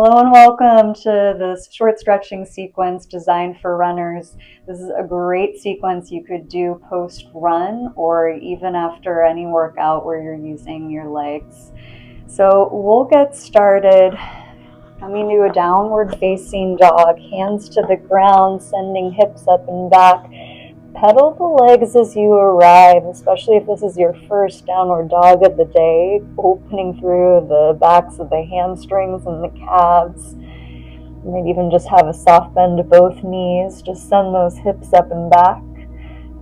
Hello and welcome to this short stretching sequence designed for runners. This is a great sequence you could do post-run or even after any workout where you're using your legs. So we'll get started coming to a downward facing dog, hands to the ground, sending hips up and back. Pedal the legs as you arrive, especially if this is your first downward dog of the day, opening through the backs of the hamstrings and the calves. Maybe even just have a soft bend to both knees. Just send those hips up and back.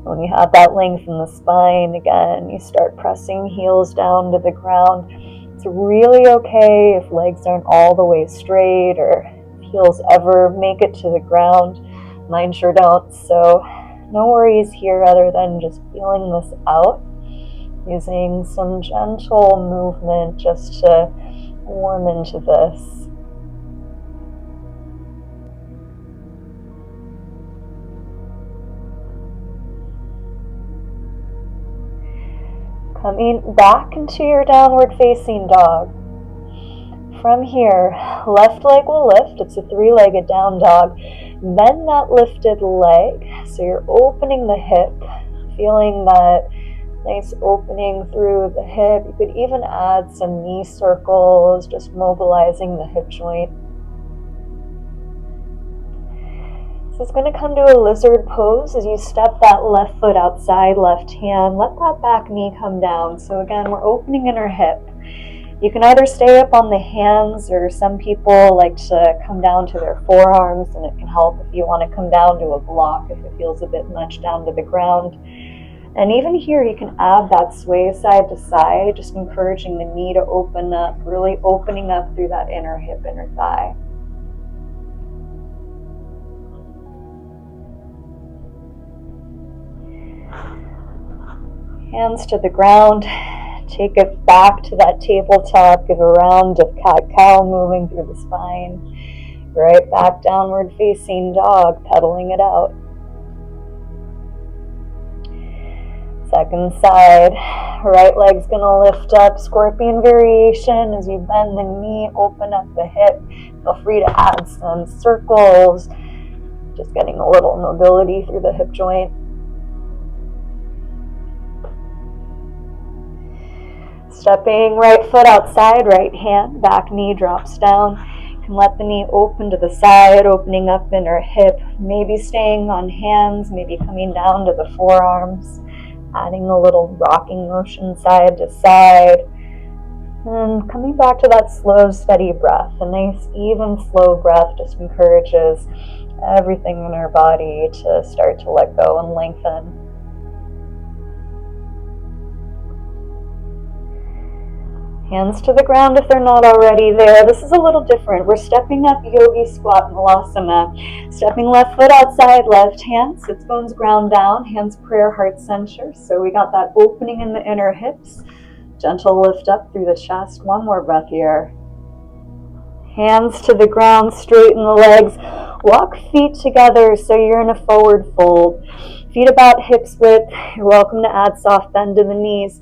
When you have that length in the spine, again, you start pressing heels down to the ground. It's really okay if legs aren't all the way straight or heels ever make it to the ground. Mine sure don't, so no worries here other than just feeling this out, using some gentle movement just to warm into this. Coming back into your downward facing dog. From here, left leg will lift. It's a three-legged down dog. Bend that lifted leg, so you're opening the hip, feeling that nice opening through the hip. You could even add some knee circles, just mobilizing the hip joint. So it's going to come to a lizard pose as you step that left foot outside, left hand. Let that back knee come down. So again, we're opening in our hip. You can either stay up on the hands, or some people like to come down to their forearms, and it can help if you want to come down to a block if it feels a bit much down to the ground. And even here you can add that sway side to side, just encouraging the knee to open up, really opening up through that inner hip, inner thigh. Hands to the ground. Take it back to that tabletop. Give a round of cat-cow moving through the spine. Right back downward facing dog, pedaling it out. Second side. Right leg's going to lift up. Scorpion variation as you bend the knee, open up the hip. Feel free to add some circles. Just getting a little mobility through the hip joint. Stepping right foot outside, right hand, back knee drops down. You can let the knee open to the side, opening up inner hip, maybe staying on hands, maybe coming down to the forearms, adding a little rocking motion side to side. And coming back to that slow, steady breath. A nice, even, slow breath just encourages everything in our body to start to let go and lengthen. Hands to the ground if they're not already there. This is a little different. We're stepping up yogi squat malasana. Stepping left foot outside, left hand, sits bones ground down, hands prayer, heart center. So we got that opening in the inner hips. Gentle lift up through the chest. One more breath here. Hands to the ground, straighten the legs. Walk feet together so you're in a forward fold. Feet about hips width. You're welcome to add soft bend to the knees.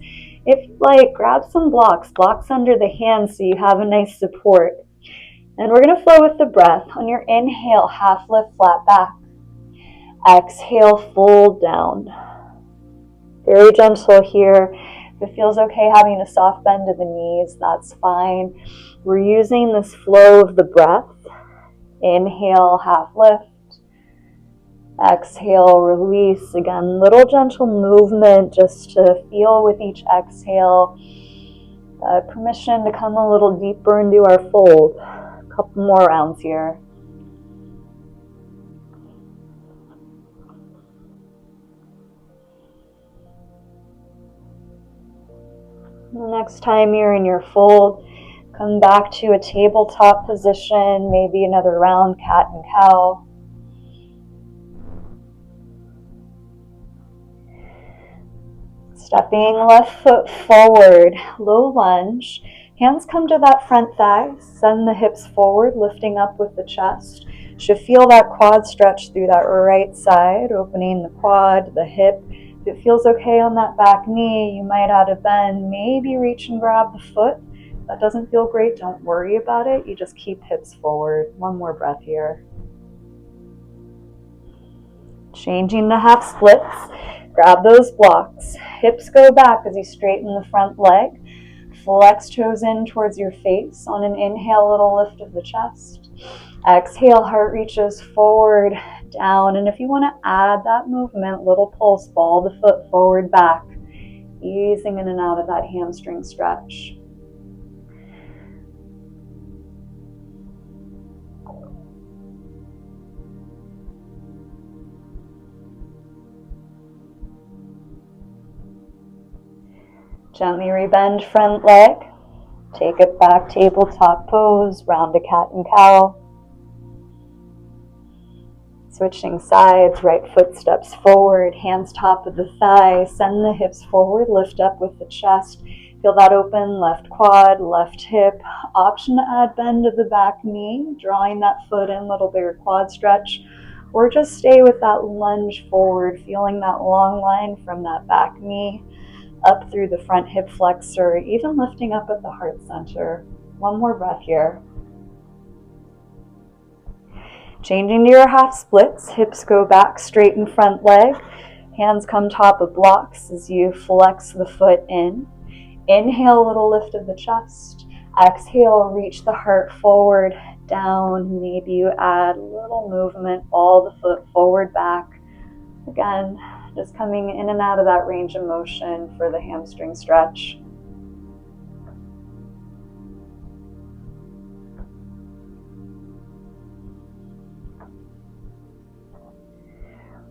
If you like, grab some blocks under the hands so you have a nice support. And we're going to flow with the breath. On your inhale, half lift, flat back. Exhale, fold down. Very gentle here. If it feels okay having a soft bend to the knees, that's fine. We're using this flow of the breath. Inhale, half lift. Exhale, release. Again, little gentle movement just to feel with each exhale. Permission to come a little deeper into our fold. A couple more rounds here. The next time you're in your fold, come back to a tabletop position, maybe another round cat and cow. Stepping left foot forward, low lunge. Hands come to that front thigh. Send the hips forward, lifting up with the chest. You should feel that quad stretch through that right side, opening the quad, the hip. If it feels okay on that back knee, you might add a bend. Maybe reach and grab the foot. If that doesn't feel great, don't worry about it. You just keep hips forward. One more breath here. Changing to half splits. Grab those blocks. Hips go back as you straighten the front leg. Flex toes in towards your face. On an inhale, little lift of the chest. Exhale, heart reaches forward, down. And if you want to add that movement, little pulse, ball the foot forward, back. Easing in and out of that hamstring stretch. Gently rebend front leg. Take it back, tabletop pose, round to cat and cow. Switching sides, right foot steps forward, hands top of the thigh, send the hips forward, lift up with the chest. Feel that open, left quad, left hip. Option to add bend to the back knee, drawing that foot in, little bigger quad stretch. Or just stay with that lunge forward, feeling that long line from that back knee up through the front hip flexor, even lifting up at the heart center. One more breath here. Changing to your half splits, hips go back, straighten front leg. Hands come top of blocks as you flex the foot in. Inhale, little lift of the chest. Exhale, reach the heart forward, down. Maybe you add a little movement, ball the foot forward, back. Again, just coming in and out of that range of motion for the hamstring stretch.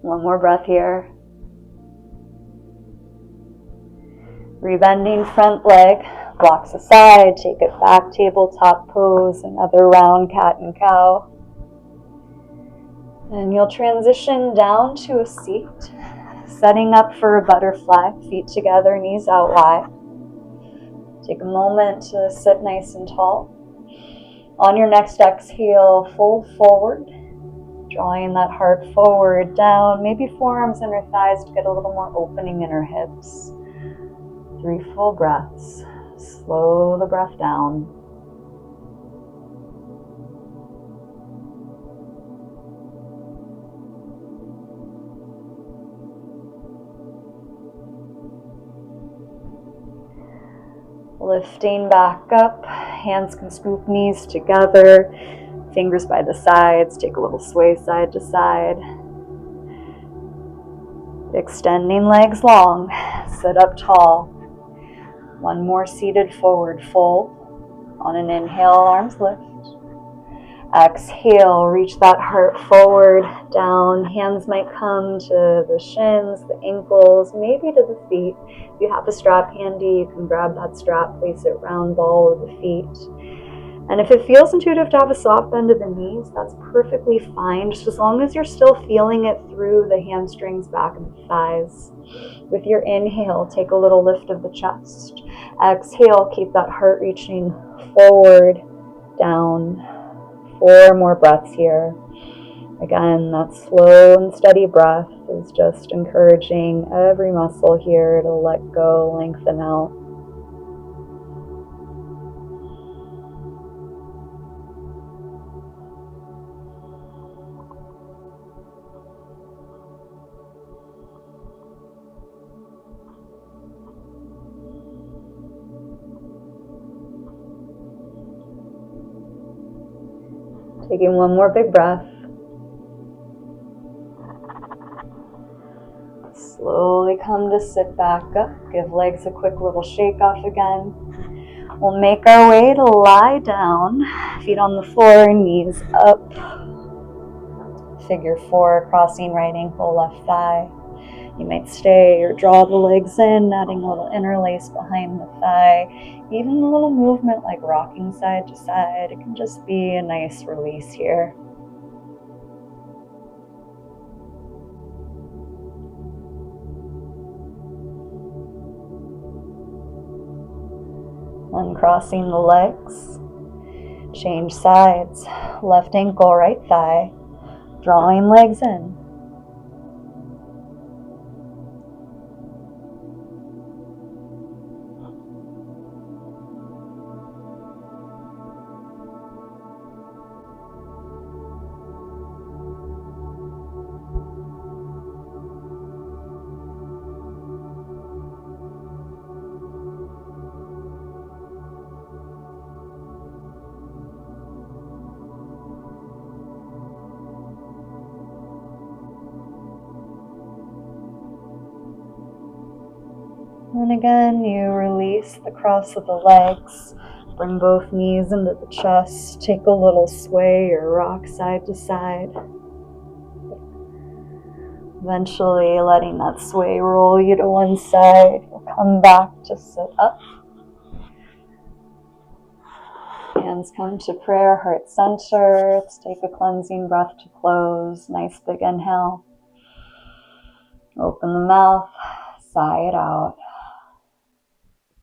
One more breath here. Rebending front leg, blocks aside, take it back, tabletop pose, another round cat and cow. And you'll transition down to a seat, setting up for a butterfly, feet together, knees out wide. Take a moment to sit nice and tall. On your next exhale, fold forward, drawing that heart forward, down, maybe forearms and her thighs to get a little more opening in her hips. 3 full breaths. Slow the breath down. Lifting back up, hands can scoop knees together, fingers by the sides, take a little sway side to side. Extending legs long, sit up tall. One more seated forward fold. On an inhale, arms lift. Exhale, reach that heart forward, down. Hands might come to the shins, the ankles, maybe to the feet. If you have a strap handy, you can grab that strap, place it round ball of the feet. And if it feels intuitive to have a soft bend of the knees, that's perfectly fine, just as long as you're still feeling it through the hamstrings, back of the thighs. With your inhale, take a little lift of the chest. Exhale, keep that heart reaching forward, down. 4 more breaths here. Again, that slow and steady breath is just encouraging every muscle here to let go, lengthen out. Taking one more big breath. Slowly come to sit back up. Give legs a quick little shake off again. We'll make our way to lie down. Feet on the floor, knees up. Figure 4, crossing right ankle, left thigh. You might stay or draw the legs in, adding a little interlace behind the thigh. Even a little movement like rocking side to side. It can just be a nice release here. Uncrossing the legs. Change sides. Left ankle, right thigh. Drawing legs in. And again, you release the cross of the legs. Bring both knees into the chest. Take a little sway or rock side to side. Eventually letting that sway roll you to one side. You'll come back to sit up. Hands come to prayer, heart center. Let's take a cleansing breath to close. Nice big inhale. Open the mouth, sigh it out.